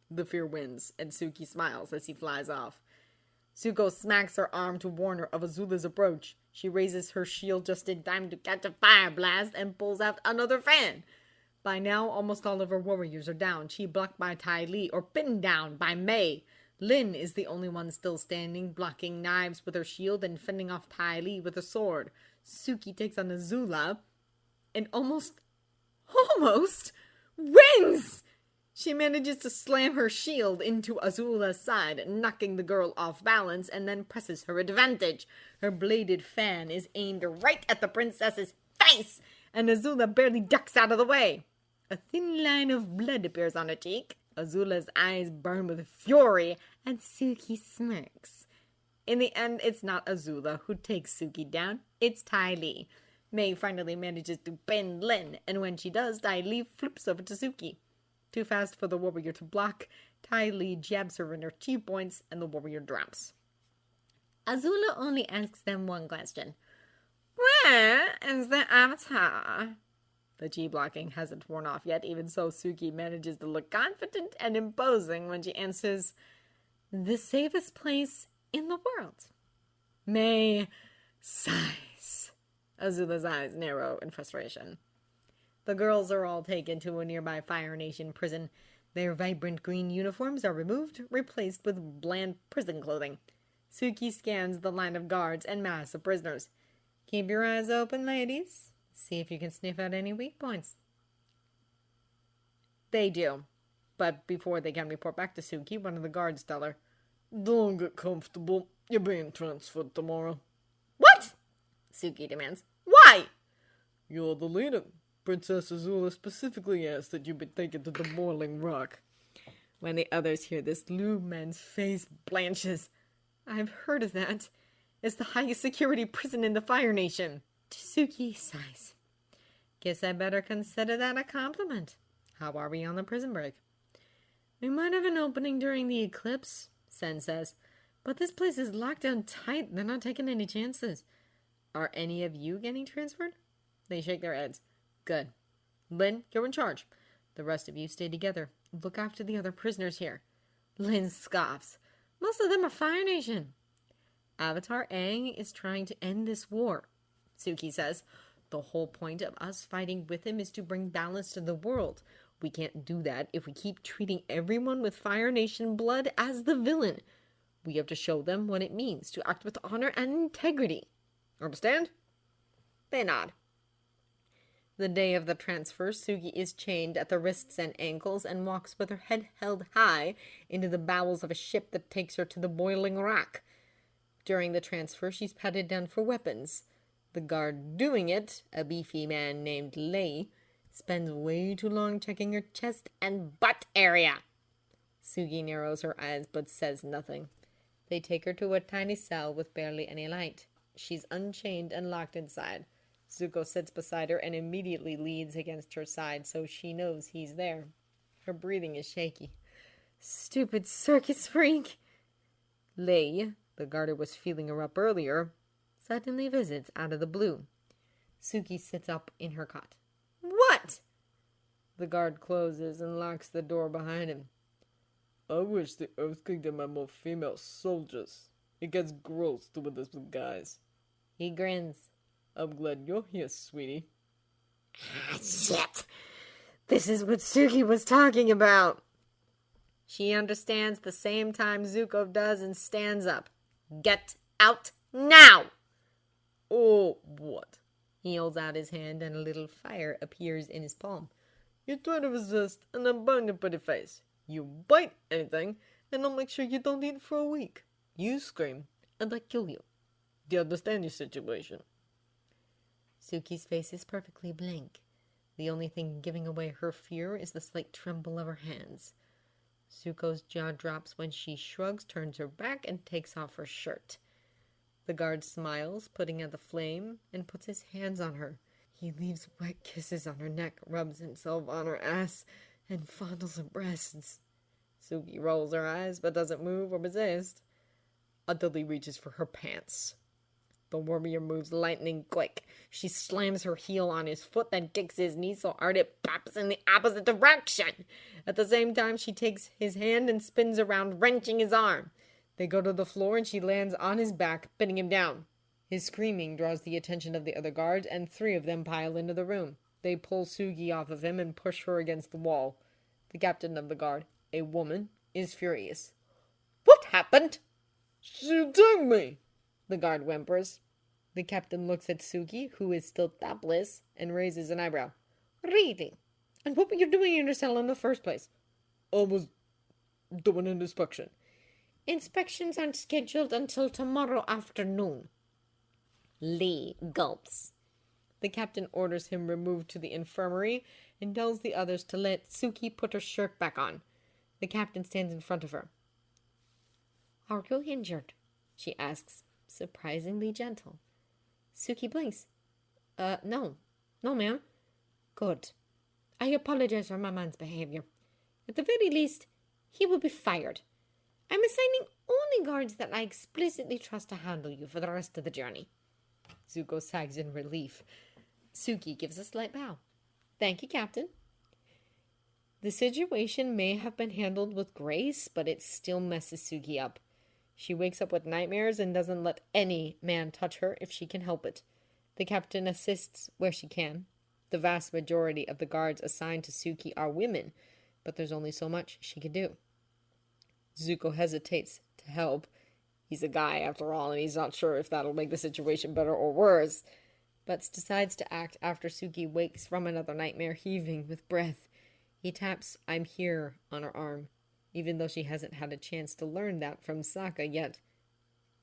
S1: The fear wins, and Suki smiles as he flies off. Zuko smacks her arm to warn her of Azula's approach. She raises her shield just in time to catch a fire blast and pulls out another fan. By now, almost all of her warriors are down. She blocked by Tai Li, or pinned down by May. Lin is the only one still standing, blocking knives with her shield and fending off Tai Li with a sword. Suki takes on Azula and almost wins! She manages to slam her shield into Azula's side, knocking the girl off balance, and then presses her advantage. Her bladed fan is aimed right at the princess's face, and Azula barely ducks out of the way. A thin line of blood appears on her cheek. Azula's eyes burn with fury, and Suki smirks. In the end, it's not Azula who takes Suki down, it's Tai Li. May finally manages to bend Lin, and when she does, Tai Li flips over to Suki. Too fast for the warrior to block, Tai Li jabs her in her chi points, and the warrior drops. Azula only asks them one question. Where is the avatar? The chi blocking hasn't worn off yet, even so Suki manages to look confident and imposing when she answers, the safest place in the world. May sighs. Azula's eyes narrow in frustration. The girls are all taken to a nearby Fire Nation prison. Their vibrant green uniforms are removed, replaced with bland prison clothing. Suki scans the line of guards and mass of prisoners. Keep your eyes open, ladies. See if you can sniff out any weak points. They do. But before they can report back to Suki, one of the guards tell her, don't get comfortable. You're being transferred tomorrow. What? Suki demands. Why?
S2: You're the leader. Princess Azula specifically asked that you be taken to the Boiling Rock.
S1: When the others hear this, Lu Men's face blanches. I've heard of that. It's the highest security prison in the Fire Nation. Suki sighs. Guess I better consider that a compliment. How are we on the prison break? We might have an opening during the eclipse, Sen says. But this place is locked down tight. They're not taking any chances. Are any of you getting transferred? They shake their heads. Good. Lin, you're in charge. The rest of you stay together. Look after the other prisoners here. Lin scoffs. Most of them are Fire Nation. Avatar Aang is trying to end this war, Suki says. The whole point of us fighting with him is to bring balance to the world. We can't do that if we keep treating everyone with Fire Nation blood as the villain. We have to show them what it means to act with honor and integrity. Understand? They nod. The day of the transfer, Suki is chained at the wrists and ankles and walks with her head held high into the bowels of a ship that takes her to the Boiling Rock. During the transfer, she's patted down for weapons. The guard doing it, a beefy man named Lei, spends way too long checking her chest and butt area. Suki narrows her eyes but says nothing. They take her to a tiny cell with barely any light. She's unchained and locked inside. Zuko sits beside her and immediately leans against her side so she knows he's there. Her breathing is shaky. Stupid circus freak! Lei, the guard who was feeling her up earlier, suddenly visits out of the blue. Suki sits up in her cot. What? The guard closes and locks the door behind him.
S2: I wish the Earth Kingdom had more female soldiers. It gets gross doing this with guys.
S1: He grins.
S2: I'm glad you're here, sweetie.
S1: Ah, shit! This is what Suki was talking about. She understands the same time Zuko does and stands up. Get out now!
S2: Oh, what?
S1: He holds out his hand and a little fire appears in his palm.
S2: You try to resist and I'll burn your pretty face. You bite anything and I'll make sure you don't eat for a week. You scream and I kill you. Do you understand your situation?
S1: Suki's face is perfectly blank. The only thing giving away her fear is the slight tremble of her hands. Zuko's jaw drops when she shrugs, turns her back, and takes off her shirt. The guard smiles, putting out the flame, and puts his hands on her. He leaves wet kisses on her neck, rubs himself on her ass, and fondles her breasts. Suki rolls her eyes, but doesn't move or resist, until he reaches for her pants. The warrior moves lightning quick. She slams her heel on his foot, then kicks his knee so hard it pops in the opposite direction. At the same time, she takes his hand and spins around, wrenching his arm. They go to the floor and she lands on his back, pinning him down. His screaming draws the attention of the other guards, and 3 of them pile into the room. They pull Suki off of him and push her against the wall. The captain of the guard, a woman, is furious. What happened?
S2: She attacked me!
S1: The guard whimpers. The captain looks at Suki, who is still topless, and raises an eyebrow. Really? And what were you doing in your cell in the first place?
S2: I was doing an inspection.
S1: Inspections aren't scheduled until tomorrow afternoon. Lee gulps. The captain orders him removed to the infirmary and tells the others to let Suki put her shirt back on. The captain stands in front of her. Are you injured? She asks, surprisingly gentle. Suki blinks. No. No, ma'am. Good. I apologize for my man's behavior. At the very least, he will be fired. I'm assigning only guards that I explicitly trust to handle you for the rest of the journey. Zuko sags in relief. Suki gives a slight bow. Thank you, Captain. The situation may have been handled with grace, but it still messes Suki up. She wakes up with nightmares and doesn't let any man touch her if she can help it. The captain assists where she can. The vast majority of the guards assigned to Suki are women, but there's only so much she can do. Zuko hesitates to help. He's a guy, after all, and he's not sure if that'll make the situation better or worse, but decides to act after Suki wakes from another nightmare, heaving with breath. He taps "I'm here" on her arm, even though she hasn't had a chance to learn that from Sokka yet.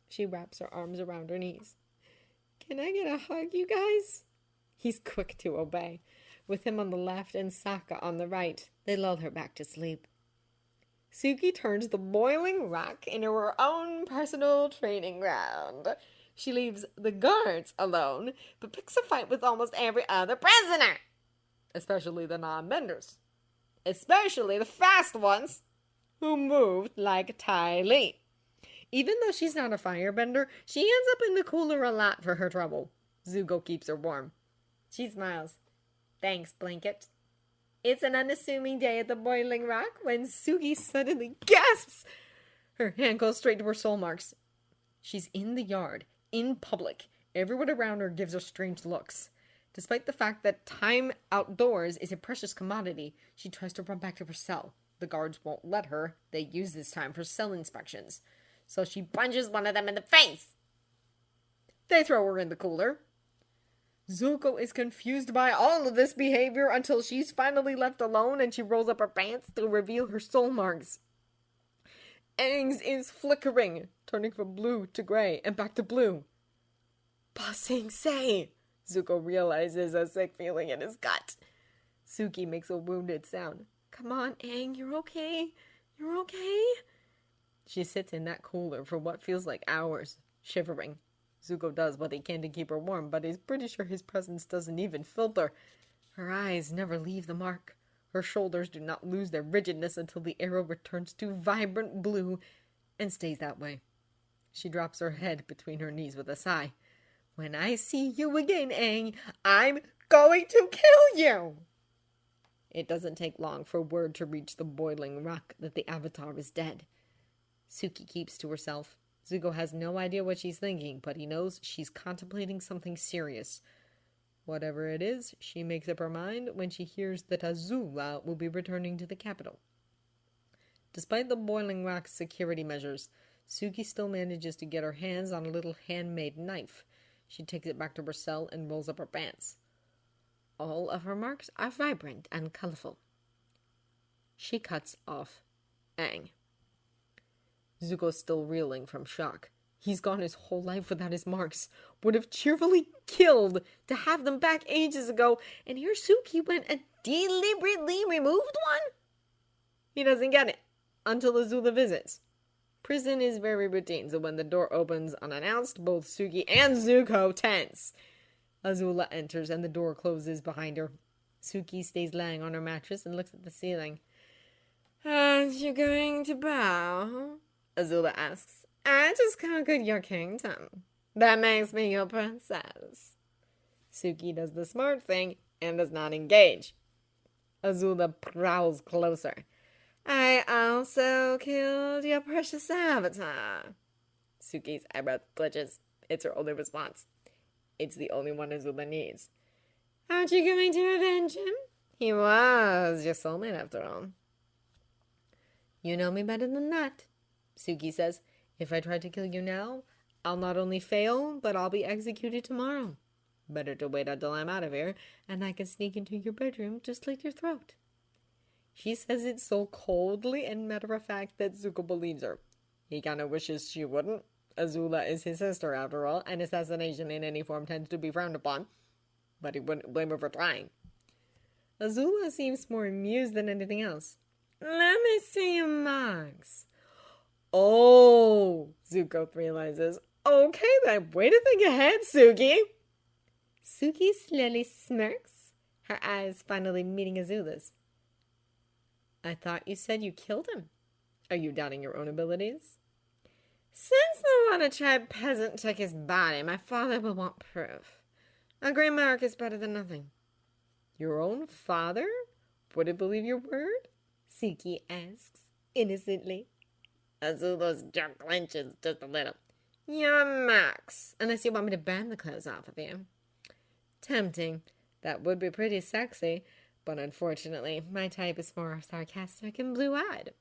S1: She wraps her arms around her knees. Can I get a hug, you guys? He's quick to obey. With him on the left and Sokka on the right, they lull her back to sleep. Suki turns the boiling rock into her own personal training ground. She leaves the guards alone, but picks a fight with almost every other prisoner. Especially the non-benders. Especially the fast ones, who moved like Ty Lee. Even though she's not a firebender, she ends up in the cooler a lot for her trouble. Zuko keeps her warm. She smiles. Thanks, Blanket. It's an unassuming day at the Boiling Rock when Suki suddenly gasps. Her hand goes straight to her soul marks. She's in the yard, in public. Everyone around her gives her strange looks. Despite the fact that time outdoors is a precious commodity, she tries to run back to her cell. The guards won't let her. They use this time for cell inspections. So she punches one of them in the face. They throw her in the cooler. Zuko is confused by all of this behavior until she's finally left alone and she rolls up her pants to reveal her soul marks. Aang's is flickering, turning from blue to gray and back to blue. Ba Sing Se! Zuko realizes a sick feeling in his gut. Suki makes a wounded sound. Come on, Aang, you're okay. You're okay? She sits in that cooler for what feels like hours, shivering. Zuko does what he can to keep her warm, but he's pretty sure his presence doesn't even filter. Her eyes never leave the mark. Her shoulders do not lose their rigidness until the arrow returns to vibrant blue and stays that way. She drops her head between her knees with a sigh. When I see you again, Aang, I'm going to kill you! It doesn't take long for word to reach the boiling rock that the Avatar is dead. Suki keeps to herself. Zuko has no idea what she's thinking, but he knows she's contemplating something serious. Whatever it is, she makes up her mind when she hears that Azula will be returning to the capital. Despite the Boiling Rock's security measures, Suki still manages to get her hands on a little handmade knife. She takes it back to her cell and rolls up her pants. All of her marks are vibrant and colorful. She cuts off Aang. Zuko's still reeling from shock. He's gone his whole life without his marks. Would have cheerfully killed to have them back ages ago, and here Suki went and deliberately removed one? He doesn't get it until Azula visits. Prison is very routine, so when the door opens unannounced, both Suki and Zuko tense. Azula enters and the door closes behind her. Suki stays lying on her mattress and looks at the ceiling. Aren't you going to bow? Azula asks. I just conquered your kingdom. That makes me your princess. Suki does the smart thing and does not engage. Azula prowls closer. I also killed your precious avatar. Suki's eyebrow twitches. It's her only response. It's the only one Azula needs. Aren't you going to avenge him? He was your soulmate after all. You know me better than that, Suki says. If I try to kill you now, I'll not only fail, but I'll be executed tomorrow. Better to wait until I'm out of here, and I can sneak into your bedroom to slit your throat. She says it so coldly and matter-of-fact that Zuko believes her. He kind of wishes she wouldn't. Azula is his sister, after all, and assassination in any form tends to be frowned upon. But he wouldn't blame her for trying. Azula seems more amused than anything else. Let me see your marks. Oh, Zuko realizes. Okay then, way to think ahead, Suki. Suki slowly smirks, her eyes finally meeting Azula's. I thought you said you killed him. Are you doubting your own abilities? Since the Water Tribe peasant took his body, my father will want proof. A grey mark is better than nothing. Your own father wouldn't believe your word? Suki asks, innocently. Azula's jaw clenches just a little. You're Max, unless you want me to burn the clothes off of you. Tempting. That would be pretty sexy, but unfortunately, my type is more sarcastic and blue-eyed.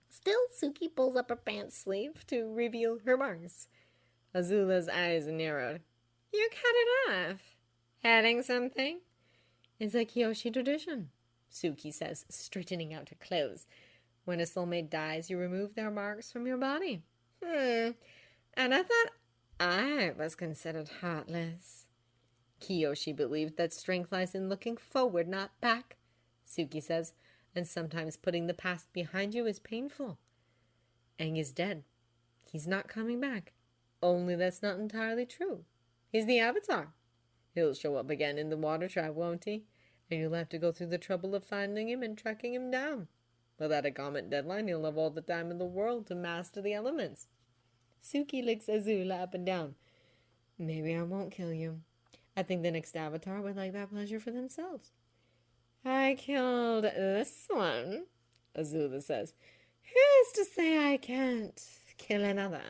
S1: Still, Suki pulls up her pants sleeve to reveal her marks. Azula's eyes narrowed. You cut it off. Adding something? It's a Kyoshi tradition, Suki says, straightening out her clothes. When a soulmate dies, you remove their marks from your body. And I thought I was considered heartless. Kyoshi believed that strength lies in looking forward, not back, Suki says, and sometimes putting the past behind you is painful. Aang is dead. He's not coming back. Only that's not entirely true. He's the Avatar. He'll show up again in the Water Tribe, won't he? And you'll have to go through the trouble of finding him and tracking him down. Without a comet deadline, he'll have all the time in the world to master the elements. Suki licks Azula up and down. Maybe I won't kill you. I think the next Avatar would like that pleasure for themselves. I killed this one, Azula says. Who's to say I can't kill another?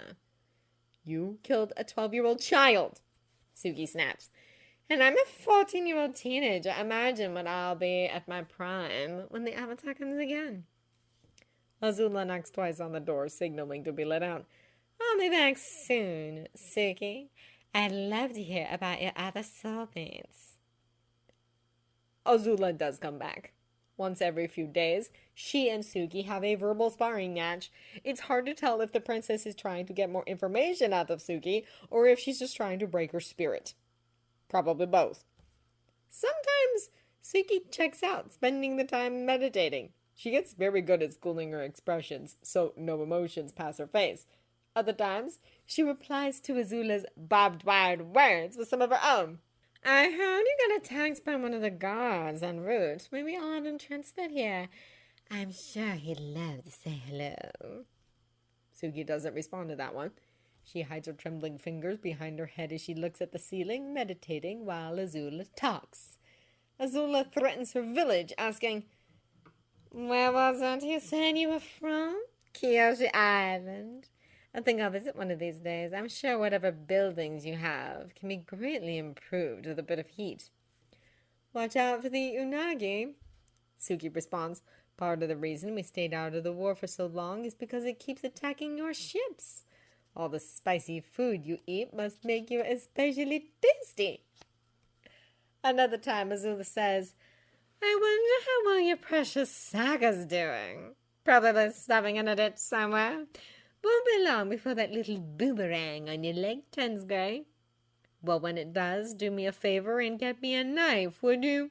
S1: You killed a 12-year-old child, Suki snaps. And I'm a 14-year-old teenager. Imagine what I'll be at my prime when the Avatar comes again. Azula knocks twice on the door, signaling to be let out. I'll be back soon, Suki. I'd love to hear about your other soulmates. Azula does come back. Once every few days, she and Suki have a verbal sparring match. It's hard to tell if the princess is trying to get more information out of Suki or if she's just trying to break her spirit. Probably both. Sometimes Suki checks out, spending the time meditating. She gets very good at schooling her expressions, so no emotions pass her face. Other times, she replies to Azula's barbed-wired words with some of her own. I heard you got attacked by one of the guards en route. Maybe I'll have him transferred here. I'm sure he'd love to say hello. Suki doesn't respond to that one. She hides her trembling fingers behind her head as she looks at the ceiling, meditating while Azula talks. Azula threatens her village, asking, Where was it you said you were from? Kyoshi Island. I think I'll visit one of these days. I'm sure whatever buildings you have can be greatly improved with a bit of heat. Watch out for the unagi, Suki responds. Part of the reason we stayed out of the war for so long is because it keeps attacking your ships. All the spicy food you eat must make you especially tasty. Another time, Azula says, I wonder how well your precious Saga's doing. Probably stuffing in a ditch somewhere. Won't be long before that little boomerang on your leg turns grey. Well, when it does, do me a favor and get me a knife, would you?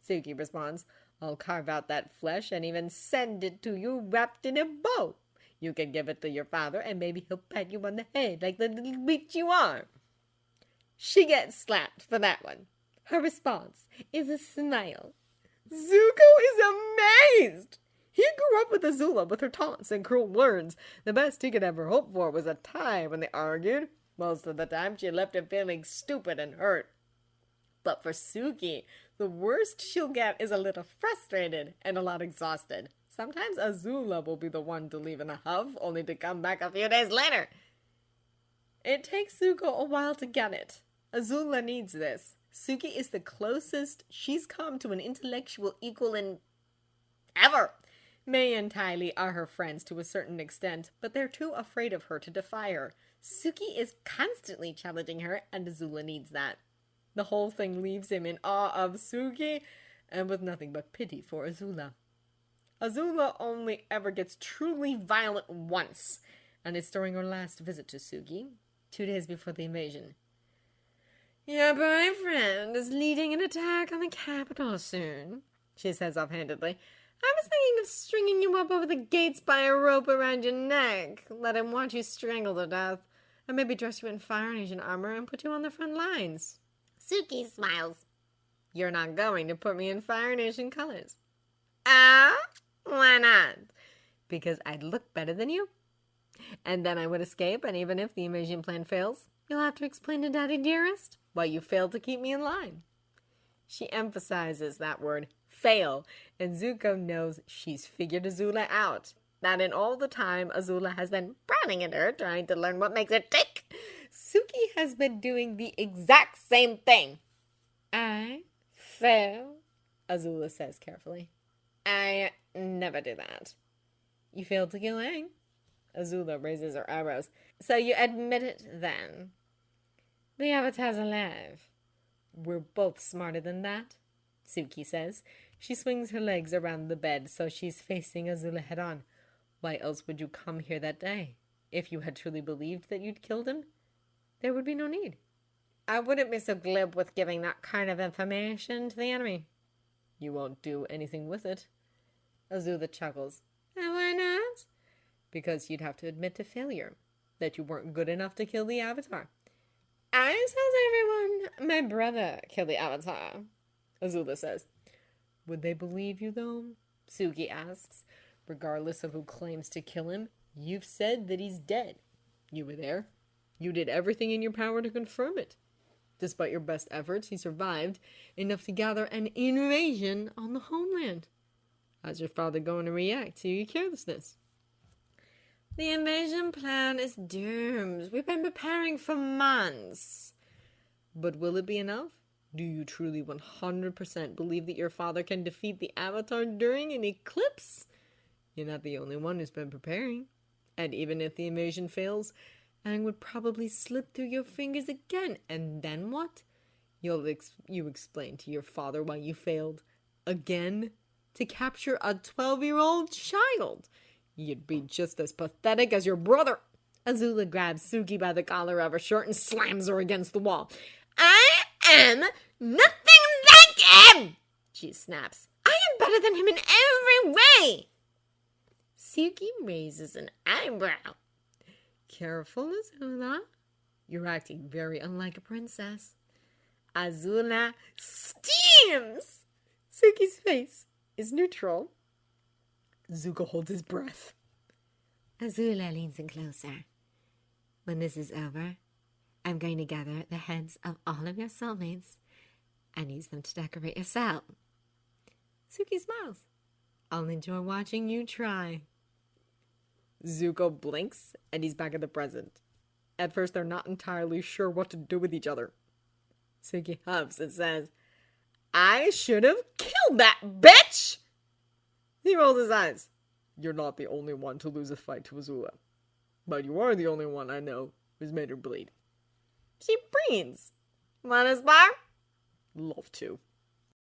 S1: Suki responds, I'll carve out that flesh and even send it to you wrapped in a bow. You can give it to your father and maybe he'll pat you on the head like the little bitch you are. She gets slapped for that one. Her response is a smile. Zuko is amazed! He grew up with Azula with her taunts and cruel words. The best he could ever hope for was a tie when they argued. Most of the time, she left him feeling stupid and hurt. But for Suki, the worst she'll get is a little frustrated and a lot exhausted. Sometimes Azula will be the one to leave in a huff, only to come back a few days later. It takes Zuko a while to get it. Azula needs this. Suki is the closest she's come to an intellectual equal in ever. May and Tylee are her friends to a certain extent, but they're too afraid of her to defy her. Suki is constantly challenging her, and Azula needs that. The whole thing leaves him in awe of Suki, and with nothing but pity for Azula. Azula only ever gets truly violent once, and it's during her last visit to Suki, 2 days before the invasion. Your boyfriend is leading an attack on the capital soon, she says offhandedly. I was thinking of stringing you up over the gates by a rope around your neck, let him watch you strangle to death, and maybe dress you in Fire Nation armor and put you on the front lines. Suki smiles. You're not going to put me in Fire Nation colors. Ah? Why not? Because I'd look better than you. And then I would escape, and even if the invasion plan fails, you'll have to explain to Daddy Dearest why you failed to keep me in line. She emphasizes that word, fail, and Zuko knows she's figured Azula out. That in all the time Azula has been frowning at her, trying to learn what makes her tick, Suki has been doing the exact same thing. I fail, Azula says carefully. I never do that. You failed to kill Aang. Azula raises her eyebrows. So you admit it then? The Avatar's alive. We're both smarter than that, Suki says. She swings her legs around the bed so she's facing Azula head on. Why else would you come here that day? If you had truly believed that you'd killed him, there would be no need. I wouldn't be so glib with giving that kind of information to the enemy. You won't do anything with it. Azula chuckles. And why not? Because you'd have to admit to failure, that you weren't good enough to kill the Avatar. I tells everyone my brother killed the Avatar, Azula says. Would they believe you, though? Suki asks. Regardless of who claims to kill him, you've said that he's dead. You were there. You did everything in your power to confirm it. Despite your best efforts, he survived enough to gather an invasion on the homeland. How's your father going to react to your carelessness? The invasion plan is doomed. We've been preparing for months. But will it be enough? Do you truly 100% believe that your father can defeat the Avatar during an eclipse? You're not the only one who's been preparing. And even if the invasion fails, Aang would probably slip through your fingers again. And then what? You explain to your father why you failed. Again? To capture a 12-year-old child. You'd be just as pathetic as your brother. Azula grabs Suki by the collar of her shirt and slams her against the wall. I am nothing like him, she snaps. I am better than him in every way. Suki raises an eyebrow. Careful, Azula. You're acting very unlike a princess. Azula steams. Suki's face is neutral. Zuko holds his breath. Azula leans in closer. When this is over, I'm going to gather the heads of all of your soulmates and use them to decorate your cell. Suki smiles. I'll enjoy watching you try. Zuko blinks and he's back at the present. At first, they're not entirely sure what to do with each other. Suki huffs and says, I should have killed that bitch! He rolls his eyes. You're not the only one to lose a fight to Azula. But you are the only one I know who's made her bleed. She breathes. Want to spar? Love to.